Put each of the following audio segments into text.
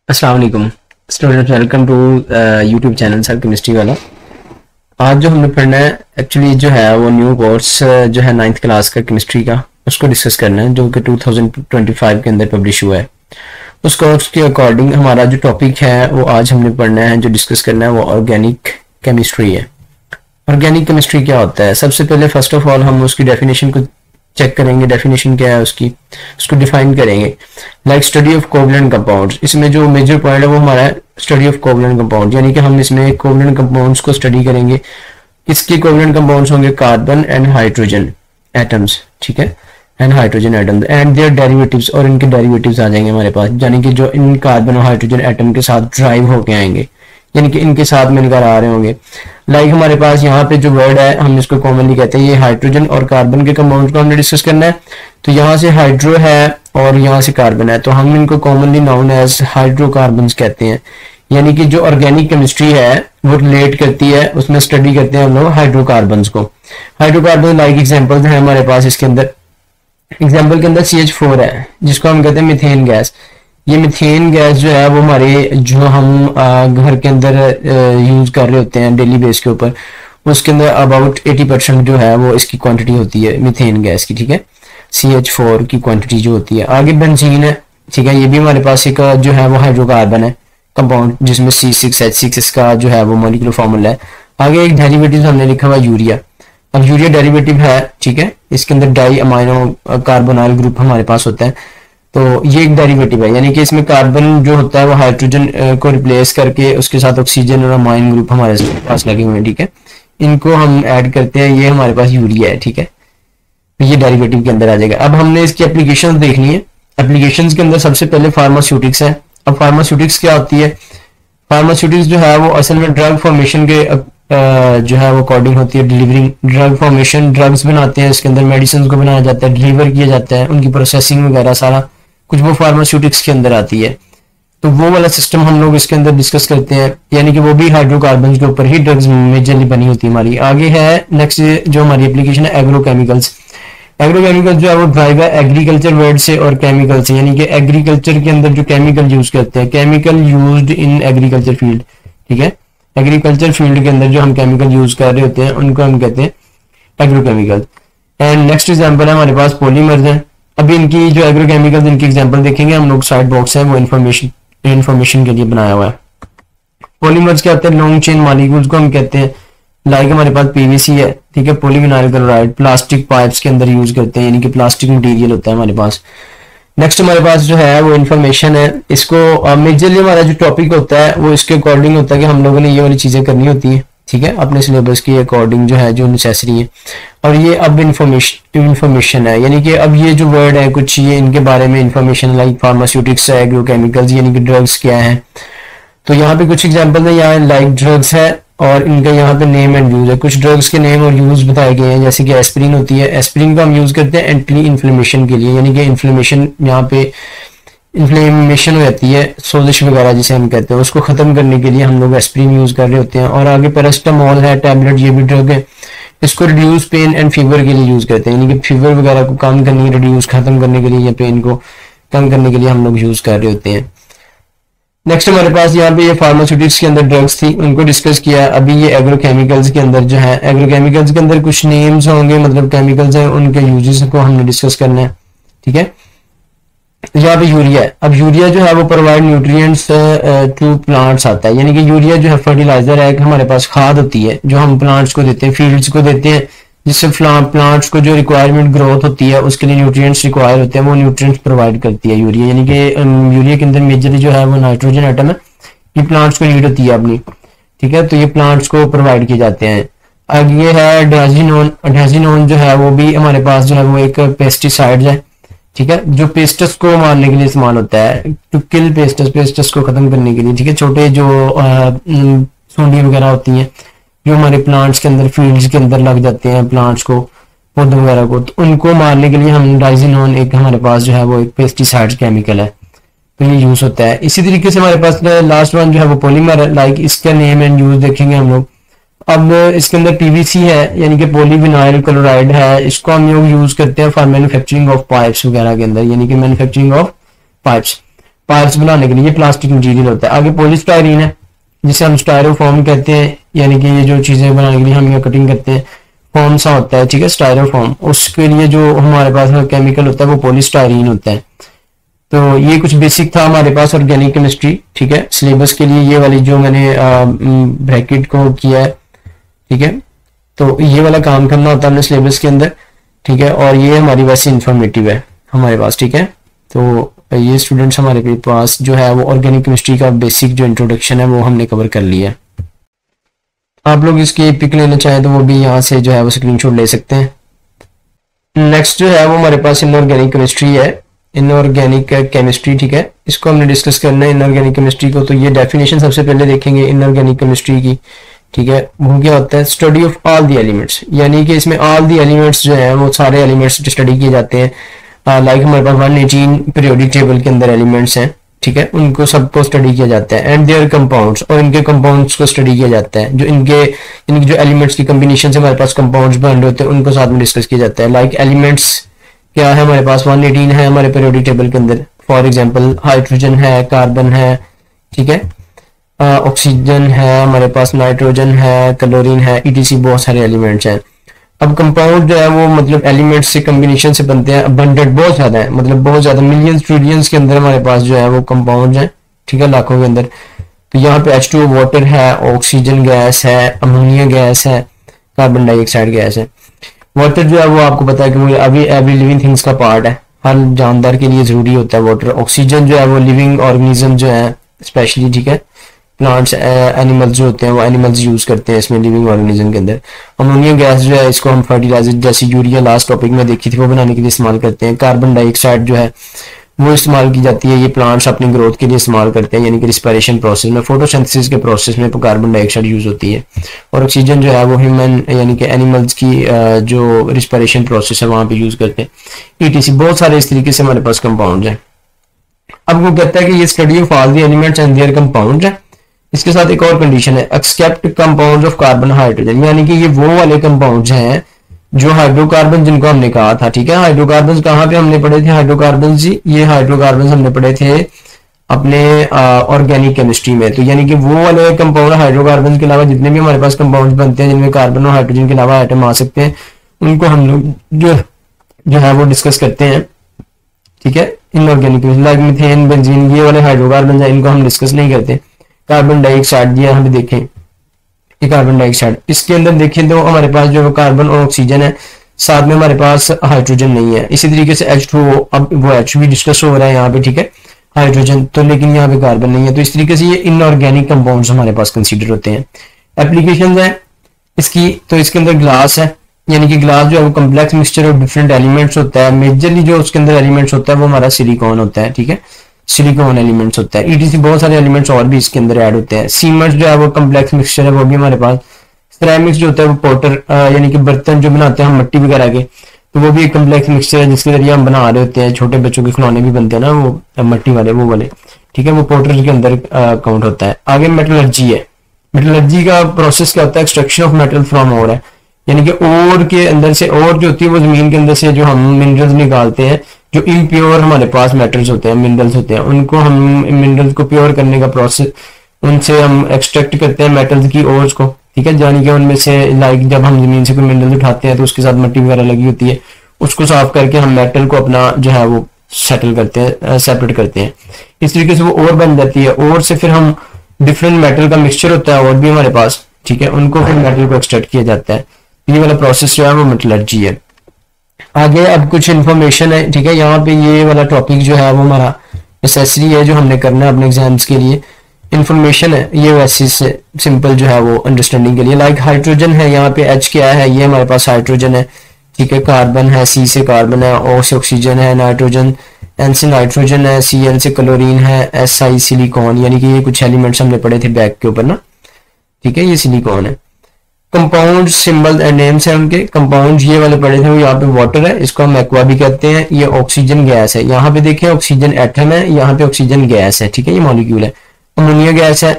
अस्सलाम वालेकुम students, welcome to YouTube channel sir chemistry वाला। आज जो हमने पढ़ना है एक्चुअली जो है वो न्यू कोर्स जो है 9th क्लास का केमिस्ट्री का, उसको डिस्कस करना है जो कि 2025 के अंदर पब्लिश हुआ है। उस कोर्स के अकॉर्डिंग हमारा जो टॉपिक है वो आज हमने पढ़ना है, जो डिस्कस करना है वो ऑर्गेनिक केमिस्ट्री है। ऑर्गेनिक केमिस्ट्री क्या होता है? सबसे पहले फर्स्ट ऑफ ऑल हम उसकी डेफिनेशन को चेक करेंगे। डेफिनेशन क्या है उसकी, उसको डिफाइन करेंगे। Like study of covalent compounds, इसमें जो मेजर पॉइंट है वो हमारा है स्टडी ऑफ कोवलेंट कंपाउंड, यानी कि हम इसमें कोवलेंट कंपाउंड्स को स्टडी करेंगे। इसके कोवलेंट कंपाउंड्स होंगे कार्बन एंड हाइड्रोजन एटम्स, ठीक है, and hydrogen atoms and their derivatives, और इनके डेरिवेटिव्स आ जाएंगे हमारे पास, यानी कि जो इन कार्बन और हाइड्रोजन एटम के साथ ड्राइव होके आएंगे, यानी कि इनके साथ मिलकर आ रहे होंगे। लाइक हमारे पास यहाँ पे जो वर्ड है हम इसको कॉमनली कहते हैं, ये हाइड्रोजन और कार्बन के कंपाउंड को हमने डिस्कस करना है। तो यहाँ से हाइड्रो है और यहाँ से कार्बन है, तो हम इनको कॉमनली नाउन एज हाइड्रोकार्बन्स कहते हैं। यानी कि जो ऑर्गेनिक केमिस्ट्री है वो रिलेट करती है, उसमें स्टडी करते हैं हम लोग हाइड्रोकार्बन्स को। हाइड्रोकार्बन लाइक एग्जाम्पल है हमारे पास इसके अंदर। एग्जाम्पल के अंदर CH4 है जिसको हम कहते हैं मिथेन गैस। ये मिथेन गैस जो है वो हमारे जो हम घर के अंदर यूज कर रहे होते हैं डेली बेस के ऊपर, उसके अंदर अबाउट 80% जो है वो इसकी क्वांटिटी होती है मिथेन गैस की, ठीक है, CH4 की क्वांटिटी जो होती है। आगे बेंजीन है, ठीक है, ये भी हमारे पास एक जो है वो हाइड्रोकार्बन है कंपाउंड, जिसमें C6H6 इसका जो है वो मॉलिक्यूलर फॉर्मूला है। आगे एक डेरिवेटिव हमने लिखा हुआ यूरिया। अब यूरिया डेरिवेटिव है, ठीक है, इसके अंदर डाई अमाइनो कार्बोनाइल ग्रुप हमारे पास होता है, तो ये एक डेरिवेटिव है, यानी कि इसमें कार्बन जो होता है वो हाइड्रोजन को रिप्लेस करके उसके साथ ऑक्सीजन और अमाइन ग्रुप हमारे पास लगे हुए हैं, ठीक है, इनको हम ऐड करते हैं, ये हमारे पास यूरिया है, ठीक है, तो ये डेरिवेटिव के अंदर आ जाएगा। अब हमने इसकी एप्लीकेशन देखनी है। एप्लीकेशन के अंदर सबसे पहले फार्मास्यूटिक्स है। अब फार्मास्यूटिक्स क्या होती है? फार्मास्यूटिक्स जो है वो असल में ड्रग फॉर्मेशन के जो है वो अकॉर्डिंग होती है। डिलीवरिंग ड्रग फॉर्मेशन, ड्रग्स बनाते हैं, इसके अंदर मेडिसिन को बनाया जाता है, डिलीवर किया जाता है, उनकी प्रोसेसिंग वगैरह सारा कुछ वो फार्मास्यूटिक्स के अंदर आती है। तो वो वाला सिस्टम हम लोग इसके अंदर डिस्कस करते हैं, यानी कि वो भी हाइड्रोकार्बन के ऊपर ही ड्रग्स मेजरली बनी होती है हमारी। आगे है नेक्स्ट जो हमारी एप्लीकेशन है एग्रोकेमिकल्स। एग्रोकेमिकल्स जो है वो ड्राइव है एग्रीकल्चर वर्ड से और केमिकल से, यानी कि एग्रीकल्चर के अंदर जो केमिकल यूज करते हैं, chemical used in agriculture field, ठीक है, एग्रीकल्चर फील्ड के अंदर जो हम केमिकल यूज कर रहे होते हैं उनको हम कहते हैं एग्रोकेमिकल। एंड नेक्स्ट एग्जांपल है हमारे पास पॉलीमर्स हैं। अभी इनकी जो एग्रोकेमिकल इनकी एग्जांपल देखेंगे हम लोग, साइड बॉक्स है वो इंफॉर्मेशन के लिए बनाया हुआ है। पॉलीमर्स क्या होते हैं? लॉन्ग चेन मॉलिक्यूल्स को हम कहते हैं। लाइक हमारे पास PVC है, ठीक है, पॉलीविनाइल क्लोराइड, प्लास्टिक पाइप्स के अंदर यूज करते हैं, यानी कि प्लास्टिक मटेरियल होता है हमारे पास। नेक्स्ट हमारे पास जो है वो इन्फॉर्मेशन है। इसको मेजरली हमारा जो टॉपिक होता है वो इसके अकॉर्डिंग होता है कि हम लोगों ने ये वाली चीजें करनी होती है, ठीक है, अपने सिलेबस के अकॉर्डिंग जो है जो नेसेसरी है। और ये अब इन्फॉर्मेशन है, यानी कि अब ये जो वर्ड है कुछ ये इनके बारे में इन्फॉर्मेशन, लाइक फार्मास्यूटिक्स, एग्रोकेमिकल्स, यानी कि ड्रग्स क्या है। तो यहाँ पे कुछ एग्जांपल है, यहाँ लाइक ड्रग्स है और इनका यहाँ पे नेम एंड यूज है। कुछ ड्रग्स के नेम और यूज बताए गए हैं, जैसे कि एस्पिरिन होती है। एस्पिरिन को हम यूज करते हैं एंटी इन्फ्लेमेशन के लिए, यानी कि इन्फ्लेमेशन, यहाँ पे इन्फ्लेमेशन हो जाती है, सोजिश वगैरह जिसे हम कहते हैं, उसको खत्म करने के लिए हम लोग एस्पिरिन यूज कर रहे होते हैं। और आगे पैरास्टामोल है टैबलेट, ये भी ड्रग है, इसको रिड्यूस पेन एंड फीवर के लिए यूज करते हैं, यानी कि फीवर वगैरह को कम करने, रिड्यूस खत्म करने के लिए या पेन को कम करने के लिए हम लोग यूज कर रहे होते हैं। नेक्स्ट हमारे पास यहाँ पे ये फार्मास्यूटिक्स के अंदर ड्रग्स थी, उनको डिस्कस किया। अभी ये एग्रोकेमिकल्स के अंदर जो है, एग्रोकेमिकल्स के अंदर कुछ नेम्स होंगे, मतलब केमिकल्स हैं, उनके यूजेस को हमने डिस्कस करना है, ठीक है। यहाँ पे यूरिया है। अब यूरिया जो है वो प्रोवाइड न्यूट्रिएंट्स टू प्लांट्स आता है, यानी कि यूरिया जो है फर्टिलाइजर है, हमारे पास खाद होती है जो हम प्लांट्स को देते हैं, फील्ड्स को देते हैं, जिससे प्लांट्स को जो रिक्वायरमेंट ग्रोथ होती है उसके लिए न्यूट्रिएंट्स रिक्वायर होते हैं, वो न्यूट्रिएंट्स प्रोवाइड करती है यूरिया। यानी कि यूरिया के अंदर मेजरली जो है वो नाइट्रोजन एटम है, ये प्लांट्स को नीड होती है अपनी, ठीक है, तो ये प्लांट्स को प्रोवाइड किए जाते हैं। आगे है डायजीनोन। डायजीनोन जो है वो भी हमारे पास जो है वो एक पेस्टिसाइड है, ठीक है, जो पेस्टस को मारने के लिए इस्तेमाल होता है, टू किल पेस्टस को खत्म करने के लिए, ठीक है। छोटे जो सूंडी वगैरह होती हैं जो हमारे प्लांट्स के अंदर, फील्ड्स के अंदर लग जाते हैं प्लांट्स को, पौधों वगैरह को, तो उनको मारने के लिए हम डायजीनोन एक हमारे पास जो है वो एक पेस्टिसाइड केमिकल है, तो ये यूज होता है। इसी तरीके से हमारे पास लास्ट वन जो है वो पॉलीमर है। लाइक इसका नेम एंड यूज देखेंगे हम लोग। अब इसके अंदर PVC है, यानी कि पॉलीविनाइल क्लोराइड है, इसको हम लोग यूज करते हैं फॉर मैन्युफैक्चरिंग ऑफ पाइप्स वगैरह के अंदर, यानी कि मैन्युफैक्चरिंग ऑफ पाइप्स। पार्ट्स बनाने के लिए, ये प्लास्टिक मटेरियल होता है। आगे पॉलीस्टायरीन है जिसे हम स्टायरोफोम कहते हैं, यानी कि ये जो चीजें बनाने के लिए हम ये कटिंग करते हैं, फोम सा होता है, ठीक है, स्टायरोफोम। उसके लिए जो हमारे पास केमिकल होता है वो पॉलीस्टायरीन होता है। तो ये कुछ बेसिक था हमारे पास ऑर्गेनिक केमिस्ट्री, ठीक है। सिलेबस के लिए ये वाली जो मैंने ब्रैकेट को किया है, ठीक है, तो ये वाला काम करना होता है हमने सिलेबस के अंदर, ठीक है। और ये हमारी वैसे इंफॉर्मेटिव है हमारे पास, ठीक है। तो ये स्टूडेंट्स हमारे पास जो है वो ऑर्गेनिक केमिस्ट्री का बेसिक जो इंट्रोडक्शन है वो हमने कवर कर लिया है। आप लोग इसकी पिक लेना चाहें तो वो भी यहाँ से जो है वो स्क्रीनशॉट ले सकते हैं। नेक्स्ट जो है वो हमारे पास इनऑर्गेनिक केमिस्ट्री है, इनऑर्गेनिक केमिस्ट्री, ठीक है। इसको हमने डिस्कस करना है इनऑर्गेनिक केमिस्ट्री को। तो ये डेफिनेशन सबसे पहले देखेंगे इनऑर्गेनिक केमिस्ट्री की, ठीक है। वो क्या होता है, study of all the elements, यानी कि इसमें ऑल द एलिमेंट्स जो है वो सारे एलिमेंट्स स्टडी किए जाते हैं। लाइक हमारे पास 118 पीरियोडिक टेबल के अंदर एलिमेंट्स हैं, ठीक है, उनको सबको स्टडी किया जाता है। एंड देयर कंपाउंड्स, और इनके कंपाउंड्स को स्टडी किया जाता है, जो इनके जो एलिमेंट्स की कॉम्बिनेशन से हमारे पास कंपाउंड्स बन रहे होते हैं उनको साथ में डिस्कस किया जाता है। लाइक एलिमेंट्स क्या है हमारे पास, 118 है हमारे पीरियोडिक टेबल के अंदर। फॉर एग्जांपल हाइड्रोजन है, कार्बन है, ठीक है, ऑक्सीजन है हमारे पास, नाइट्रोजन है, क्लोरीन है, ईटीसी बहुत सारे एलिमेंट्स हैं। अब कंपाउंड जो है वो मतलब एलिमेंट्स से कॉम्बिनेशन से बनते हैं, अबंडेंट बहुत ज्यादा है, मतलब बहुत ज्यादा मिलियंस ट्रिलियंस के अंदर हमारे पास जो है वो कंपाउंड हैं, ठीक है, लाखों के अंदर। तो यहाँ पे H2O वाटर है, ऑक्सीजन गैस है, अमोनिया गैस है, कार्बन डाइऑक्साइड गैस है। वाटर जो है वो आपको पता है कि वो अभी एवरी लिविंग थिंग्स का पार्ट है, हर जानदार के लिए जरूरी होता है वाटर। ऑक्सीजन जो है वो लिविंग ऑर्गेनिज्म जो है स्पेशली, ठीक है, प्लांट्स एनिमल्स जो होते हैं वो एनिमल्स यूज करते हैं इसमें लिविंग ऑर्गेनिज्म के अंदर। अमोनिया गैस जो है इसको हम फर्टिलाइजर जैसे यूरिया लास्ट टॉपिक में देखी थी वो बनाने के लिए इस्तेमाल करते हैं। कार्बन डाइऑक्साइड जो है वो इस्तेमाल की जाती है, ये प्लांट्स अपनी ग्रोथ के लिए इस्तेमाल करते हैं, यानी कि रिस्पिरेशन प्रोसेस में, फोटोसिंथेसिस के प्रोसेस में कार्बन डाइऑक्साइड यूज होती है। और ऑक्सीजन जो है वो ह्यूमन यानी कि एनिमल्स की जो रिस्पिरेशन प्रोसेस है वहां पे यूज करते हैं। ईटीसी बहुत सारे इस तरीके से हमारे पास कंपाउंड है। अब वो कहता है कि ये study of all the elements and their compounds है। इसके साथ एक और कंडीशन है, except compounds of carbon hydrogen, यानी कि ये वो वाले कंपाउंड्स हैं जो हाइड्रोकार्बन जिनको हमने कहा था, ठीक है। हाइड्रोकार्बन कहाँ पे हमने पढ़े थे हाइड्रोकार्बन जी, ये हाइड्रोकार्बन हमने पढ़े थे अपने ऑर्गेनिक केमिस्ट्री में। तो यानी कि वो वाले कंपाउंड हाइड्रोकार्बन के अलावा जितने भी हमारे पास कंपाउंड बनते हैं जिनमें कार्बन और हाइड्रोजन के अलावा आइटम आ सकते हैं, उनको हम लोग जो है वो डिस्कस करते हैं, ठीक है, इनऑर्गेनिक। लाइक मीथेन, बेंजीन, ये वाले हाइड्रोकार्बन है, इनको हम डिस्कस नहीं करते। कार्बन डाइऑक्साइड ये हम देखें, ये कार्बन डाइऑक्साइड, इसके अंदर देखें तो हमारे पास जो कार्बन और ऑक्सीजन है, साथ में हमारे पास हाइड्रोजन नहीं है। इसी तरीके से H2O, अब वो H भी डिस्कस हो रहा है यहाँ पे, ठीक है, हाइड्रोजन तो, लेकिन यहाँ पे कार्बन नहीं है। तो इस तरीके से ये इनऑर्गेनिक कंपाउंड्स हमारे पास कंसीडर होते हैं। एप्लीकेशन है इसकी, तो इसके अंदर ग्लास है, यानी कि ग्लास जो है वो complex mixture of different elements होता है। मेजरली जो उसके अंदर एलिमेंट्स होता है वो हमारा सिलिकॉन होता है, ठीक है, सिलिकॉन एलिमेंट्स होता है। ईटीसी बहुत सारे एलिमेंट्स और भी इसके अंदर ऐड होते हैं। सीमेंट जो है वो कम्प्लेक्स मिक्सचर है, वो भी हमारे पास। सिरेमिक्स जो होता है वो पोटर यानी कि बर्तन जो बनाते हैं हम मिट्टी वगैरह के, तो वो भी एक कम्प्लेक्स मिक्सचर है जिसके जरिए हम बना रहे होते हैं। छोटे बच्चों के खिलौने भी बनते हैं ना वो मिट्टी वाले, वो वाले, ठीक है, वो पोटर के अंदर काउंट होता है। आगे मेटलर्जी है। मेटलर्जी का प्रोसेस क्या होता है, एक्सट्रैक्शन ऑफ मेटल फ्रॉम ओर है, यानी कि ओर के अंदर से, ओर जो होती है वो जमीन के अंदर से जो हम मिनरल्स निकालते हैं, जो इम्प्योर हमारे पास मेटल्स होते हैं, मिनरल्स होते हैं, उनको हम मिनरल्स को प्योर करने का प्रोसेस, उनसे हम एक्सट्रैक्ट करते हैं मेटल्स की ओर्स को, ठीक है, यानी कि उनमें से लाइक जब हम जमीन से कोई मिनरल्स उठाते हैं तो उसके साथ मिट्टी वगैरह लगी होती है, उसको साफ करके हम मेटल को अपना जो है वो सेटल करते हैं, सेपरेट करते हैं। इस तरीके से वो ओर बन जाती है। ओर से फिर हम डिफरेंट मेटल का मिक्सचर होता है और भी हमारे पास, ठीक है, उनको फिर मेटल को एक्सट्रैक्ट किया जाता है। ये वाला प्रोसेस जो है वो मेटलर्जी है। आगे अब कुछ इन्फॉर्मेशन है, ठीक है, यहाँ पे ये वाला टॉपिक जो है वो हमारा नेसेसरी है जो हमने करना है अपने एग्जाम्स के लिए। इन्फॉर्मेशन है ये वैसे सिंपल जो है वो अंडरस्टैंडिंग के लिए। लाइक हाइड्रोजन है, यहाँ पे H क्या है, ये हमारे पास हाइड्रोजन है, ठीक है, कार्बन है, C से कार्बन है, O से ऑक्सीजन है, नाइट्रोजन, N से नाइट्रोजन है, Cl से क्लोरीन है, Si सिलिकॉन, यानी कि ये कुछ एलिमेंट्स हमने पढ़े थे बैक के ऊपर ना, ठीक है, ये सिलिकॉन है। कंपाउंड सिंबल एंड नेम्स है उनके। कंपाउंड ये वाले पढ़े थे, यहाँ पे वाटर है, इसको हम एक्वा भी कहते हैं। ये ऑक्सीजन गैस है, यहाँ पे देखें ऑक्सीजन एटम है, यहाँ पे ऑक्सीजन गैस है, ठीक है, ये मॉलिक्यूल है। अमोनिया गैस है,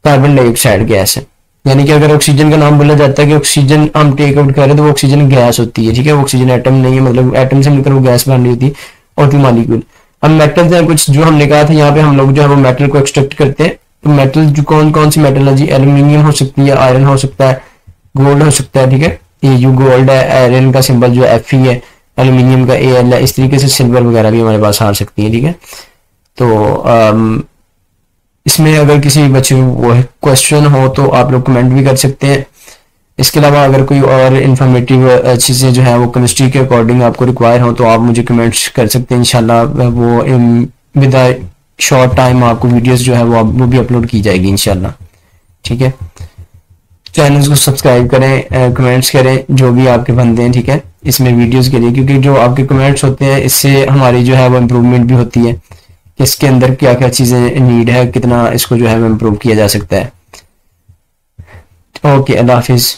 कार्बन डाइऑक्साइड गैस है, यानी कि अगर ऑक्सीजन का नाम बोला जाता है कि ऑक्सीजन हम टेक आउट कर रहे हैं तो वो ऑक्सीजन गैस होती है, ठीक है, ऑक्सीजन एटम नहीं है, मतलब एटम से मिलकर वो गैस बन रही होती है, और मॉलिक्यूल। अब मेटल्स हैं कुछ जो हमने कहा था, यहाँ पे हम लोग जो है वो मेटल को एक्सट्रैक्ट करते हैं। तो मेटल जो कौन कौन सी मेटल है जी, एल्यूमिनियम हो सकती है, आयरन हो सकता है, गोल्ड हो सकता है, ठीक है, ये जो गोल्ड है, आयरन का सिंबल जो एफ ही है, एल्यूमिनियम का AL है, इस तरीके से सिल्वर वगैरह भी हमारे पास आ सकती है, ठीक है। तो इसमें अगर किसी बच्चे को क्वेश्चन हो तो आप लोग कमेंट भी कर सकते हैं। इसके अलावा अगर कोई और इन्फॉर्मेटिव चीज़ें जो है वो केमिस्ट्री के अकॉर्डिंग आपको रिक्वायर हो तो आप मुझे कमेंट्स कर सकते हैं। इंशाल्लाह वो विद अ शॉर्ट टाइम आपको वीडियोस जो है वो भी अपलोड की जाएगी इंशाल्लाह, ठीक है। चैनल को सब्सक्राइब करें, कमेंट्स करें जो भी आपके बनते हैं, ठीक है, इसमें वीडियोस के लिए, क्योंकि जो आपके कमेंट्स होते हैं इससे हमारी जो है वो इम्प्रूवमेंट भी होती है कि इसके अंदर क्या क्या चीज़ें नीड है, कितना इसको जो है वो इम्प्रूव किया जा सकता है। ओके, अल्लाह हाफिज़।